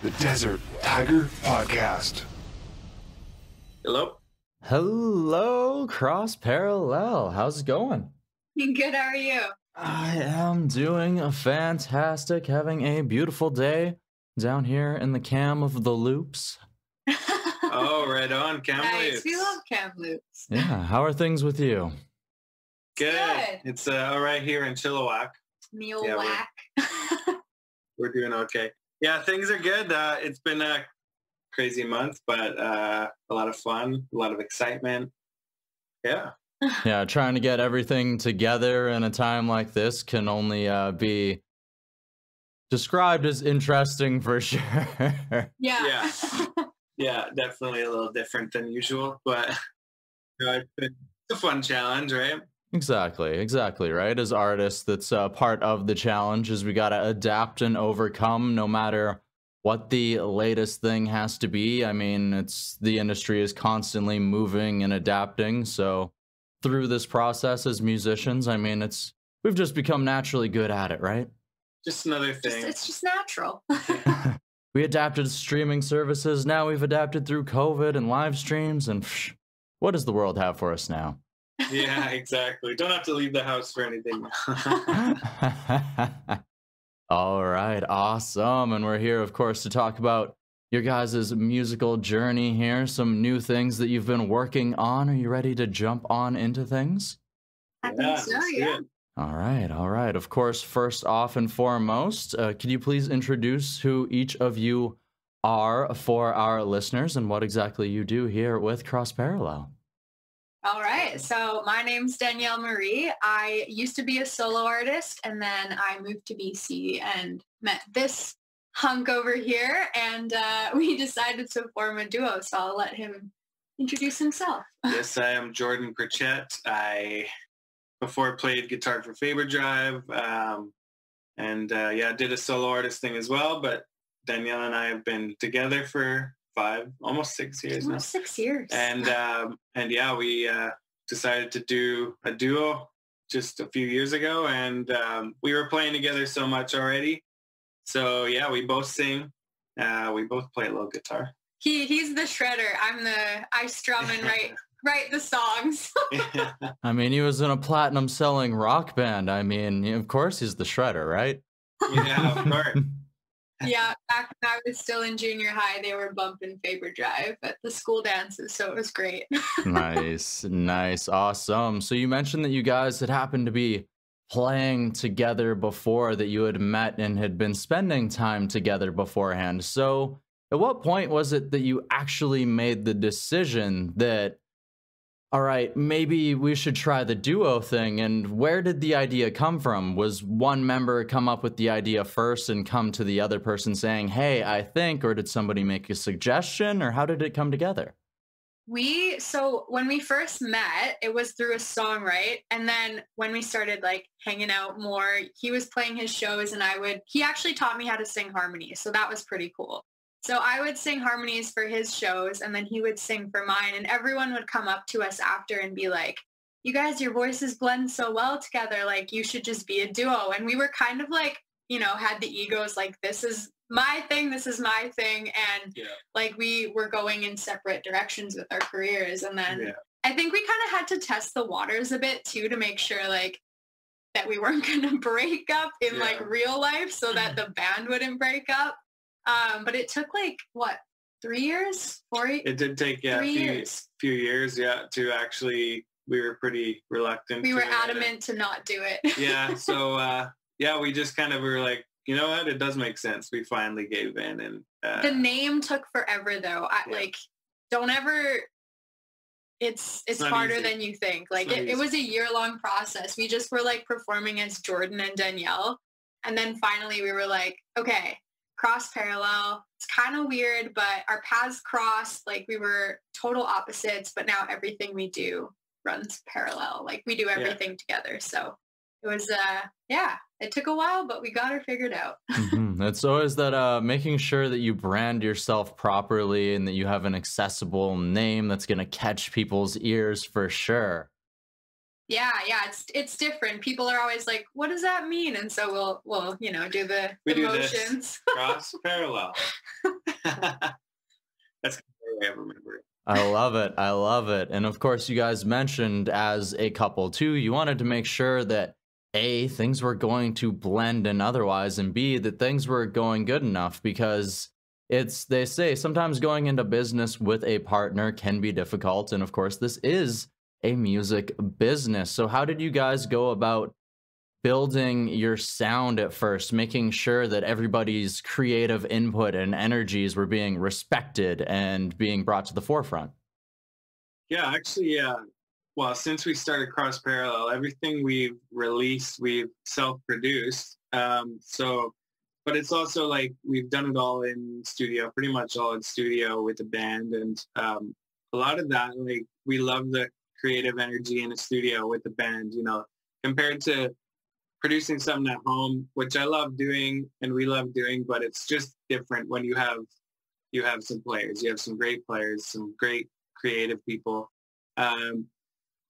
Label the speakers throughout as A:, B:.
A: the Desert Tiger Podcast.
B: Hello.
C: Hello, Cross Parallel. How's it going?
D: Good, how are you?
C: I am doing fantastic, having a beautiful day down here in the Cam of the Loops.
B: Oh, right on, Kamloops.
D: Nice, we love Kamloops.
C: Yeah, how are things with you?
B: Good.
D: Good.
B: It's all right here in Chilliwack.
D: Neil
B: Yeah,
D: Whack.
B: We're doing okay. Yeah, things are good. It's been a crazy month, but a lot of fun, a lot of excitement. Yeah.
C: Yeah, trying to get everything together in a time like this can only be described as interesting for sure.
D: Yeah.
B: Yeah, definitely a little different than usual, but it's a fun challenge, right?
C: Exactly, right? As artists, that's part of the challenge is we got to adapt and overcome no matter what the latest thing has to be. I mean, the industry is constantly moving and adapting, so through this process as musicians, I mean, we've just become naturally good at it, right?
B: Just another thing.
D: It's just natural.
C: We adapted to streaming services. Now we've adapted through COVID and live streams. And what does the world have for us now?
B: Yeah, exactly. Don't have to leave the house for anything.
C: All right, awesome. And we're here, of course, to talk about your guys' musical journey here. Some new things that you've been working on. Are you ready to jump on into things?
D: I think so,
B: let's do
D: yeah.
B: it.
C: All right. Of course, first off and foremost, could you please introduce who each of you are for our listeners and what exactly you do here with Cross Parallel?
D: All right. So my name's Danielle Marie. I used to be a solo artist, and then I moved to BC and met this hunk over here, and we decided to form a duo. So I'll let him introduce himself.
B: Yes, I am Jordan Prichett. I before played guitar for Faber Drive, and did a solo artist thing as well. But Danielle and I have been together for almost 6 years now.
D: Almost 6 years.
B: And yeah, we decided to do a duo just a few years ago, and we were playing together so much already. So yeah, we both sing. We both play a little guitar.
D: He's the shredder. I strum and write the songs.
C: I mean, he was in a platinum-selling rock band. I mean, of course he's the shredder, right?
B: Yeah, of course.
D: Yeah, back when I was still in junior high, they were bumping Faber Drive at the school dances, so it was great.
C: Nice, awesome. So you mentioned that you guys had happened to be playing together before, that you had met and had been spending time together beforehand. So at what point was it that you actually made the decision that, all right, maybe we should try the duo thing? And where did the idea come from? Was one member come up with the idea first and come to the other person saying, hey, I think, or did somebody make a suggestion, or how did it come together?
D: So when we first met, it was through a song, right? And then when we started like hanging out more, he was playing his shows and he actually taught me how to sing harmonies. So that was pretty cool. So I would sing harmonies for his shows, and then he would sing for mine, and everyone would come up to us after and be like, you guys, your voices blend so well together. Like, you should just be a duo. And we were kind of like, had the egos like, this is my thing, this is my thing. And like, we were going in separate directions with our careers. And then I think we kind of had to test the waters a bit too, to make sure like that we weren't going to break up in like real life, so that the band wouldn't break up. But it took like, what, 3 years? 4 years?
B: It did take, a few years, to actually, we were pretty reluctant.
D: We were adamant to not do it.
B: Yeah, so, we just kind of were like, you know what, it does make sense. We finally gave in. And
D: the name took forever, though. Like, don't ever, it's harder than you think. Like, it was a year-long process. We just were like performing as Jordan and Danielle. And then finally we were like, okay, Cross Parallel. It's kind of weird, but our paths crossed. Like, we were total opposites, but now everything we do runs parallel. Like, we do everything together. So it was, it took a while, but we got her figured out.
C: It's always that making sure that you brand yourself properly and that you have an accessible name that's going to catch people's ears for sure.
D: Yeah, it's different. People are always like, what does that mean? And so we'll do the motions.
B: Cross Parallel. That's the way I remember it.
C: I love it. I love it. And of course, you guys mentioned as a couple too, you wanted to make sure that A, things were going to blend and otherwise, and B, that things were going good enough, because they say sometimes going into business with a partner can be difficult. And of course, this is a music business. So how did you guys go about building your sound at first, making sure that everybody's creative input and energies were being respected and being brought to the forefront?
B: Yeah, actually, well, since we started Cross Parallel, everything we've released, we've self-produced. But it's also like we've done it all in studio, pretty much all in studio with the band. And a lot of that, like, we love the creative energy in a studio with the band, you know, compared to producing something at home, which I love doing and we love doing, but it's just different when you have some players. You have some great players, some great creative people.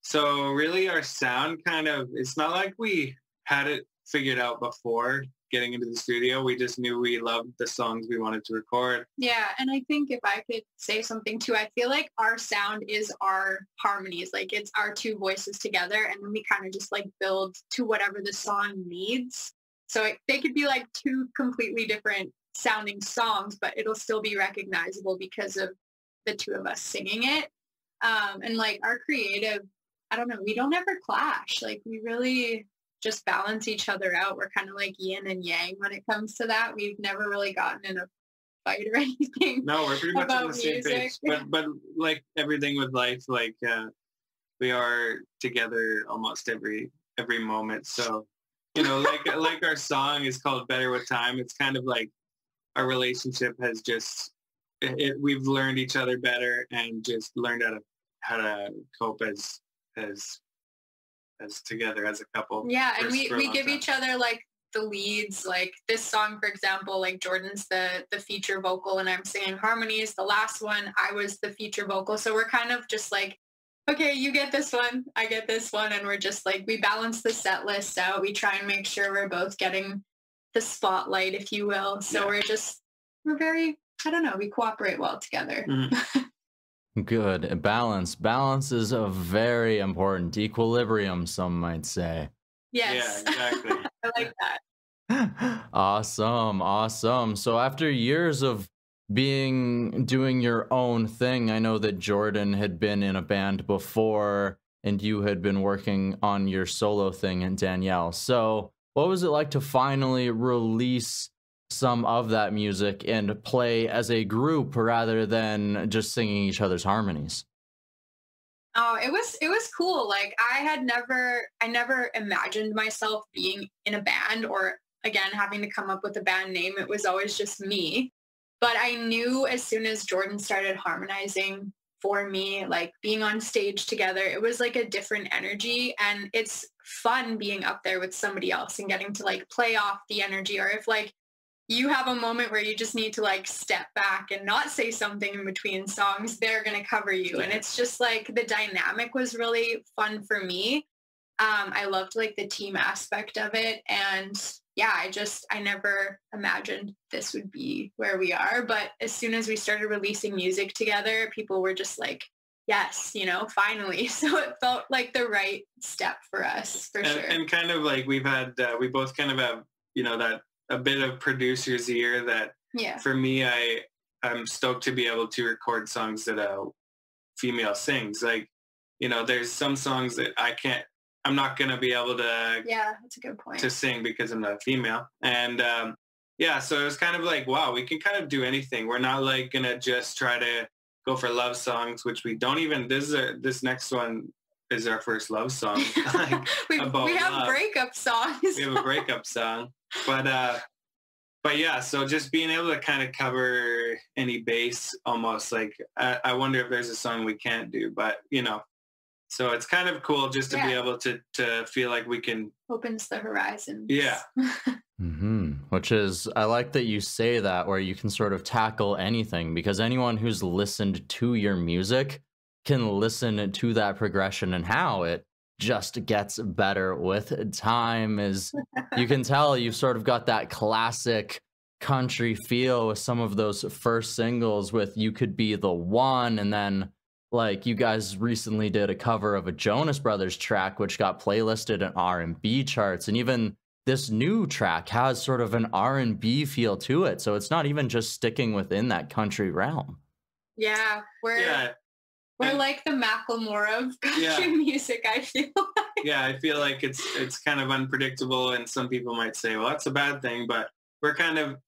B: So really our sound it's not like we had it figured out before getting into the studio. We just knew we loved the songs we wanted to record.
D: Yeah, and I think if I could say something too, I feel like our sound is our harmonies. Like it's our two voices together, and then we kind of just like build to whatever the song needs. So they could be like two completely different sounding songs, but it'll still be recognizable because of the two of us singing it. And like our creative, I don't know, we don't ever clash. Like we really just balance each other out. We're kind of like yin and yang when it comes to that. We've never really gotten in a fight or anything.
B: No, we're pretty much on the same page. But like everything with life, like we are together almost every moment. So, you know, like our song is called Better With Time. It's kind of like our relationship has just we've learned each other better and just learned how to cope as together as a couple.
D: Yeah, and we give each other like the leads. Like this song, for example, like Jordan's the feature vocal and I'm singing harmonies. The last one, I was the feature vocal. So we're kind of just like, okay, you get this one, I get this one. And we're just like, we balance the set list out. We try and make sure we're both getting the spotlight, if you will. So yeah. We're very, I don't know, we cooperate well together.
B: Mm-hmm.
C: Good. Balance is a very important. Equilibrium, some might say.
D: Yes.
B: Yeah, exactly.
D: I like that.
C: Awesome. So after years of doing your own thing, I know that Jordan had been in a band before and you had been working on your solo thing, and Danielle. So what was it like to finally release some of that music and play as a group rather than just singing each other's harmonies?
D: Oh, it was cool. Like I never imagined myself being in a band or again having to come up with a band name. It was always just me. But I knew as soon as Jordan started harmonizing for me, like being on stage together, it was like a different energy, and it's fun being up there with somebody else and getting to like play off the energy. Or if like you have a moment where you just need to like step back and not say something in between songs, they're going to cover you. And it's just like the dynamic was really fun for me. I loved like the team aspect of it. And yeah, I never imagined this would be where we are. But as soon as we started releasing music together, people were just like, yes, you know, finally. So it felt like the right step for us, for sure.
B: And kind of like we both kind of have, you know, that a bit of producer's ear that for me, I'm stoked to be able to record songs that a female sings. Like, you know, there's some songs that I'm not going to be able to,
D: that's a good point,
B: to sing because I'm not a female. And so it was kind of like, wow, we can kind of do anything. We're not like going to just try to go for love songs, which we don't even, this next one is our first love song. Like,
D: we have breakup songs.
B: We have a breakup song. But yeah, so just being able to kind of cover any base almost, like I wonder if there's a song we can't do, but you know, so it's kind of cool just to be able to feel like we can.
D: Opens the horizons.
B: Yeah.
C: Which is, I like that you say that, where you can sort of tackle anything, because anyone who's listened to your music can listen to that progression and how it just gets better with time. Is you can tell you've sort of got that classic country feel with some of those first singles with You Could Be the One, and then like you guys recently did a cover of a Jonas Brothers track which got playlisted in R&B charts, and even this new track has sort of an R&B feel to it, so it's not even just sticking within that country realm.
D: Yeah, we're like the Macklemore of country music, I feel like.
B: Yeah, I feel like it's kind of unpredictable, and some people might say, well, that's a bad thing, but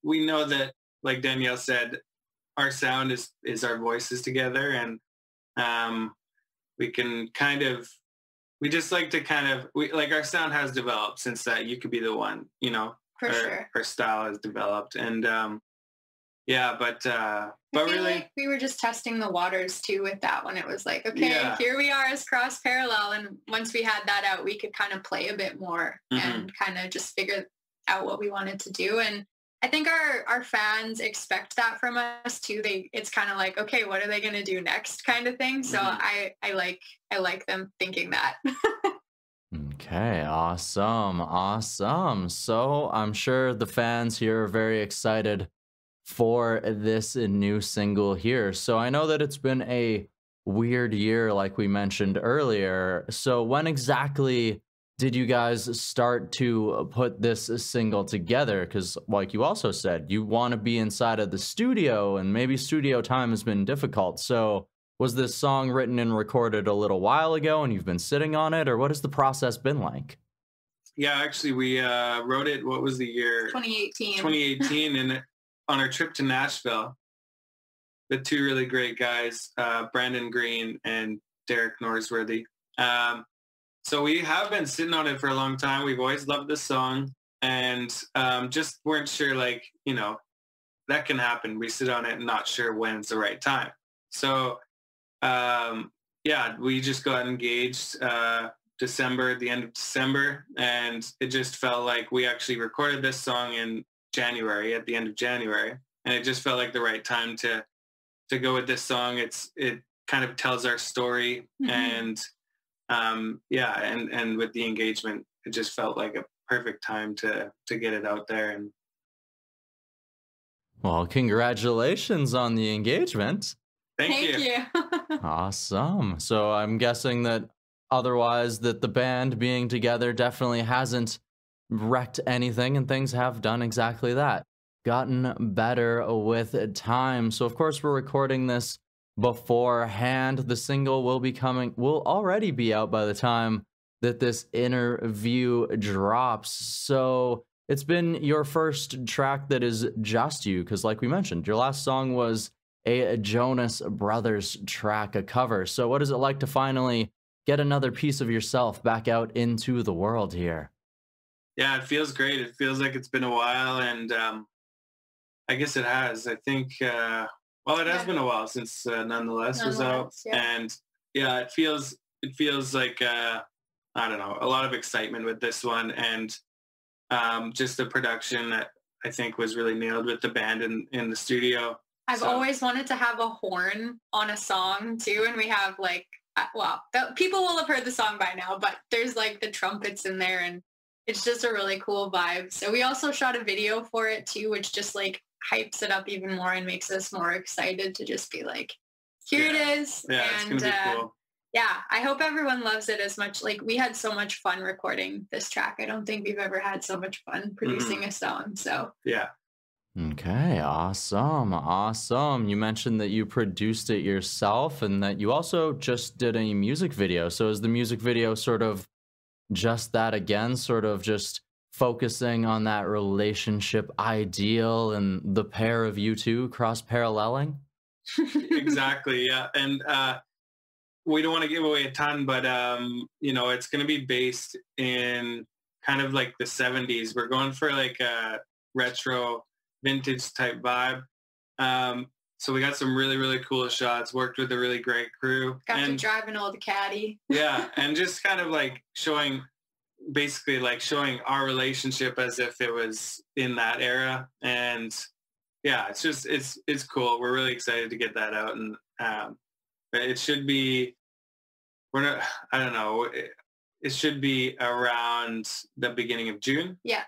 B: we know that, like Danielle said, our sound is our voices together, and we just like to our sound has developed since that You Could Be the One, you know.
D: For sure.
B: Our style has developed, and but really
D: like we were just testing the waters too with that one. It was like, okay, here we are as Cross Parallel, and once we had that out, we could kind of play a bit more and kind of just figure out what we wanted to do. And I think our fans expect that from us too. It's kind of like, okay, what are they going to do next kind of thing. So I like them thinking that.
C: Okay, awesome. So I'm sure the fans here are very excited for this new single here. So I know that it's been a weird year, like we mentioned earlier. So when exactly did you guys start to put this single together? Because like you also said, you want to be inside of the studio, and maybe studio time has been difficult. So was this song written and recorded a little while ago and you've been sitting on it, or what has the process been like?
B: Yeah, actually we wrote it, what was the year? 2018 and on our trip to Nashville with two really great guys, Brandon Green and Derek Norsworthy. So we have been sitting on it for a long time. We've always loved this song, and just weren't sure, like, you know, that can happen. We sit on it and not sure when's the right time. So we just got engaged at the end of December, and it just felt like we actually recorded this song in January, at the end of January, and it just felt like the right time to go with this song. It kind of tells our story, and and with the engagement, it just felt like a perfect time to get it out there. And
C: well, congratulations on the engagement.
B: Thank you.
C: Awesome. So I'm guessing that otherwise that the band being together definitely hasn't wrecked anything, and things have done exactly that, gotten better with time. So of course we're recording this beforehand. The single will already be out by the time that this interview drops. So it's been your first track that is just you, because like we mentioned, your last song was a Jonas Brothers track, a cover. So what is it like to finally get another piece of yourself back out into the world here?
B: Yeah, it feels great. It feels like it's been a while, and I guess it has. I think, it has been a while since Nonetheless was out. Yeah. And yeah, it feels like, I don't know, a lot of excitement with this one, and just the production that I think was really nailed with the band in the studio.
D: I've always wanted to have a horn on a song too, and we have like, people will have heard the song by now, but there's like the trumpets in there, and it's just a really cool vibe. So we also shot a video for it too, which just like hypes it up even more and makes us more excited to just be like, here it is.
B: Yeah, and it's gonna be cool.
D: Yeah, I hope everyone loves it as much. Like, we had so much fun recording this track. I don't think we've ever had so much fun producing a song. So
B: yeah.
C: Okay, awesome. You mentioned that you produced it yourself and that you also just did a music video. So is the music video sort of just that again, sort of just focusing on that relationship ideal and the pair of you two cross-paralleling?
B: Exactly, yeah. And we don't want to give away a ton, but it's going to be based in kind of like the 70s. We're going for like a retro vintage type vibe. So we got some really, really cool shots, worked with a really great crew.
D: Got to drive an old caddy.
B: Yeah, and just kind of like showing our relationship as if it was in that era. And yeah, it's cool. We're really excited to get that out. And it should be, it should be around the beginning of June.
D: Yeah.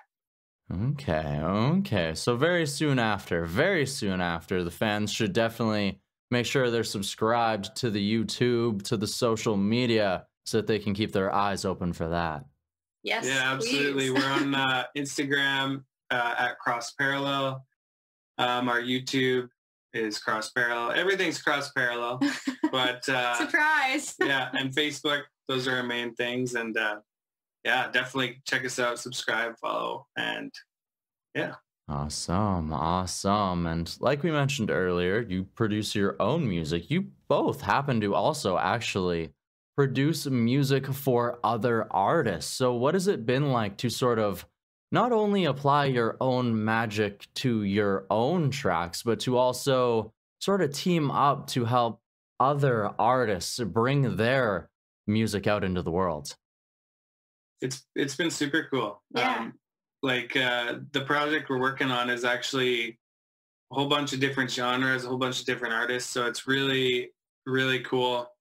C: Okay. So very soon after, the fans should definitely make sure they're subscribed to the YouTube, to the social media, so that they can keep their eyes open for that.
D: Yes,
B: Yeah, absolutely.
D: please.
B: We're on Instagram at Cross Parallel. Our YouTube is Cross Parallel. Everything's Cross Parallel. But
D: Surprise.
B: yeah, and Facebook, those are our main things. And yeah, definitely check us out, subscribe, follow, and yeah.
C: Awesome. And like we mentioned earlier, you produce your own music. You both happen to also actually produce music for other artists. So what has it been like to sort of not only apply your own magic to your own tracks, but to also sort of team up to help other artists bring their music out into the world?
B: It's been super cool.
D: Yeah.
B: The project we're working on is actually a whole bunch of different genres, a whole bunch of different artists. So it's really, really cool.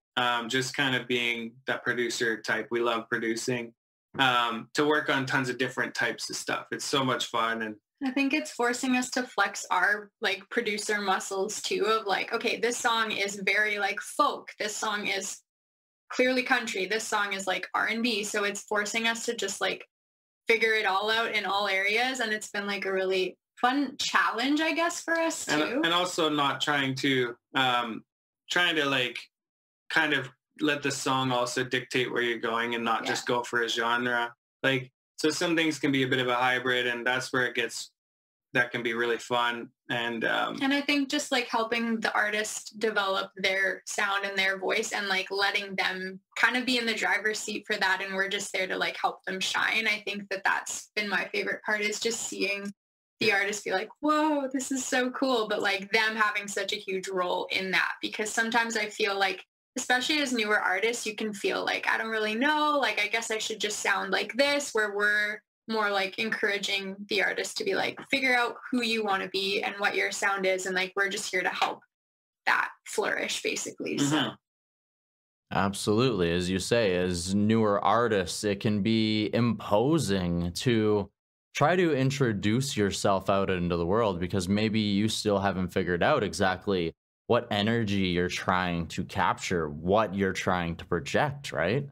B: Just kind of being that producer type. We love producing, to work on tons of different types of stuff. It's so much fun. And
D: I think it's forcing us to flex our like producer muscles too, of like, okay, this song is very like folk. This song is clearly country. This song is like R&B. So it's forcing us to just like figure it all out in all areas. And it's been like a really fun challenge, I guess, for us too.
B: And also not trying to like kind of let the song also dictate where you're going and not just go for a genre. Like, so some things can be a bit of a hybrid, and that's where that can be really fun. And
D: I think just like helping the artist develop their sound and their voice and like letting them kind of be in the driver's seat for that. And we're just there to like help them shine. I think that's been my favorite part, is just seeing the artist be like, whoa, this is so cool. But like them having such a huge role in that, because sometimes I feel like, especially as newer artists, you can feel like, I don't really know, like, I guess I should just sound like this, where we're more like encouraging the artist to be like, figure out who you want to be and what your sound is. And like, we're just here to help that flourish, basically.
B: Mm-hmm.
D: So.
C: Absolutely. As you say, as newer artists, it can be imposing to try to introduce yourself out into the world, because maybe you still haven't figured out exactly what energy you're trying to capture, what you're trying to project, right?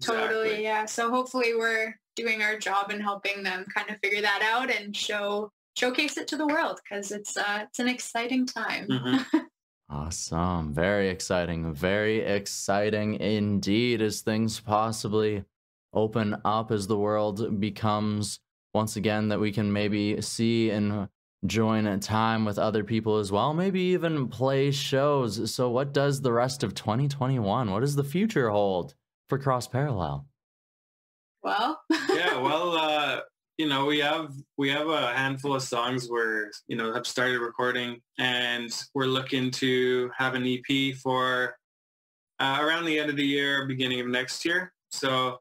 D: Totally,
B: Exactly.
D: yeah. So hopefully we're doing our job and helping them kind of figure that out and showcase it to the world, because it's an exciting time.
B: Mm-hmm.
C: Awesome. Very exciting indeed, as things possibly open up, as the world becomes once again that we can maybe see and join time with other people as well, maybe even play shows. So what does the rest of 2021, what does the future hold for Cross Parallel?
D: Well,
B: Yeah, well, we have a handful of songs where, have started recording, and we're looking to have an EP for around the end of the year, beginning of next year. So,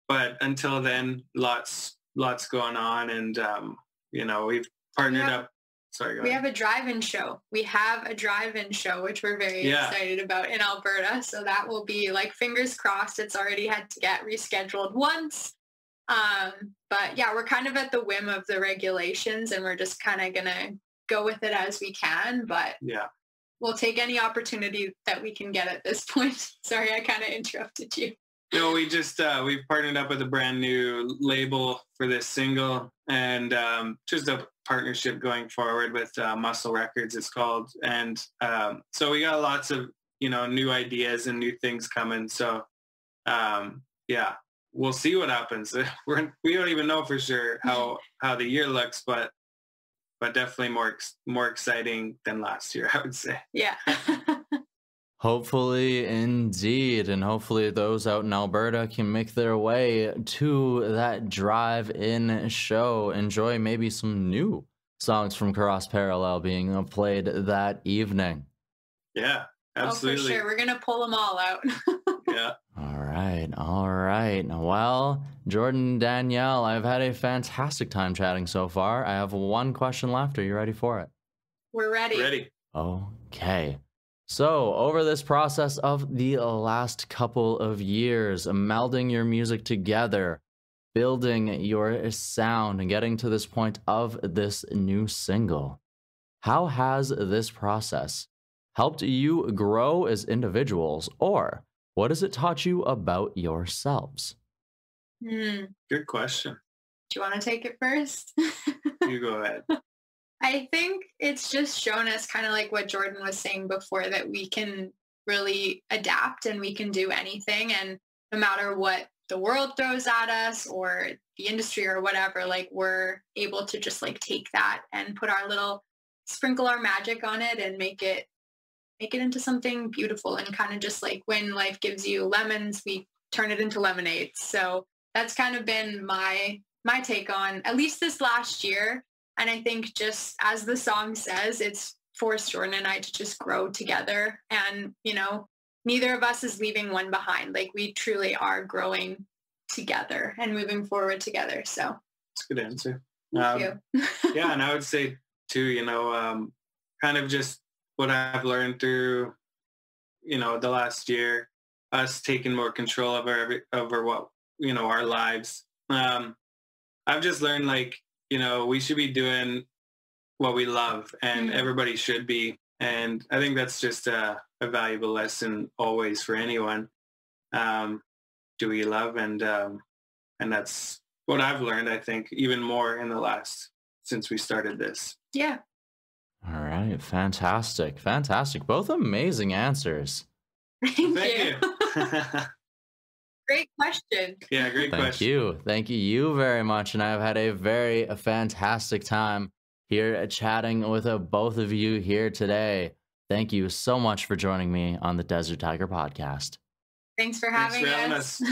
B: but until then, lots going on, and we've partnered up. Sorry, go
D: we
B: ahead.
D: have a drive-in show. We have a drive-in show, which we're very excited about in Alberta. So that will be like, fingers crossed. It's already had to get rescheduled once. But yeah, we're kind of at the whim of the regulations, and we're just kind of going to go with it as we can. But
B: Yeah.
D: we'll take any opportunity that we can get at this point. Sorry, I kind of interrupted you.
B: No, we've partnered up with a brand new label for this single, and just a partnership going forward with Muscle Records, it's called. And so we got lots of, new ideas and new things coming. So yeah, we'll see what happens. We don't even know for sure how the year looks, but definitely more exciting than last year, I would say.
D: Yeah.
C: Hopefully, indeed. And hopefully those out in Alberta can make their way to that drive-in show. Enjoy maybe some new songs from Cross Parallel being played that evening.
B: Yeah, absolutely.
D: Oh, for sure. We're going to pull them all out.
B: Yeah.
C: All right. Well, Jordan and Danielle, I've had a fantastic time chatting so far. I have one question left. Are you ready for it?
D: We're ready.
B: Ready.
C: Okay. So, over this process of the last couple of years, melding your music together, building your sound and getting to this point of this new single. How has this process helped you grow as individuals, or what has it taught you about yourselves?
B: Good question.
D: Do you want to take it first?
B: You go ahead.
D: I think it's just shown us kind of like what Jordan was saying before, that we can really adapt and we can do anything. And no matter what the world throws at us or the industry or whatever, like we're able to just like take that and put our little, sprinkle our magic on it and make it into something beautiful. And kind of just like when life gives you lemons, we turn it into lemonade. So that's kind of been my take on at least this last year. And I think just as the song says, it's forced Jordan and I to just grow together. And, you know, neither of us is leaving one behind. Like we truly are growing together and moving forward together. So
B: that's a good answer.
D: Thank you.
B: Yeah. And I would say too, you know, kind of just what I've learned through, you know, the last year, us taking more control over what, you know, our lives. I've just learned, like, you know, we should be doing what we love, and everybody should be. And I think that's just a valuable lesson always for anyone. Do we love? And that's what I've learned, I think, even more in the last, since we started this.
D: Yeah.
C: All right. Fantastic. Fantastic. Both amazing answers.
D: Thank
B: you.
D: Great question.
B: Yeah, great question.
C: Thank you. Thank you very much. And I've had a very fantastic time here chatting with both of you here today. Thank you so much for joining me on the Desert Tiger podcast.
D: Thanks for having
B: us.
D: us.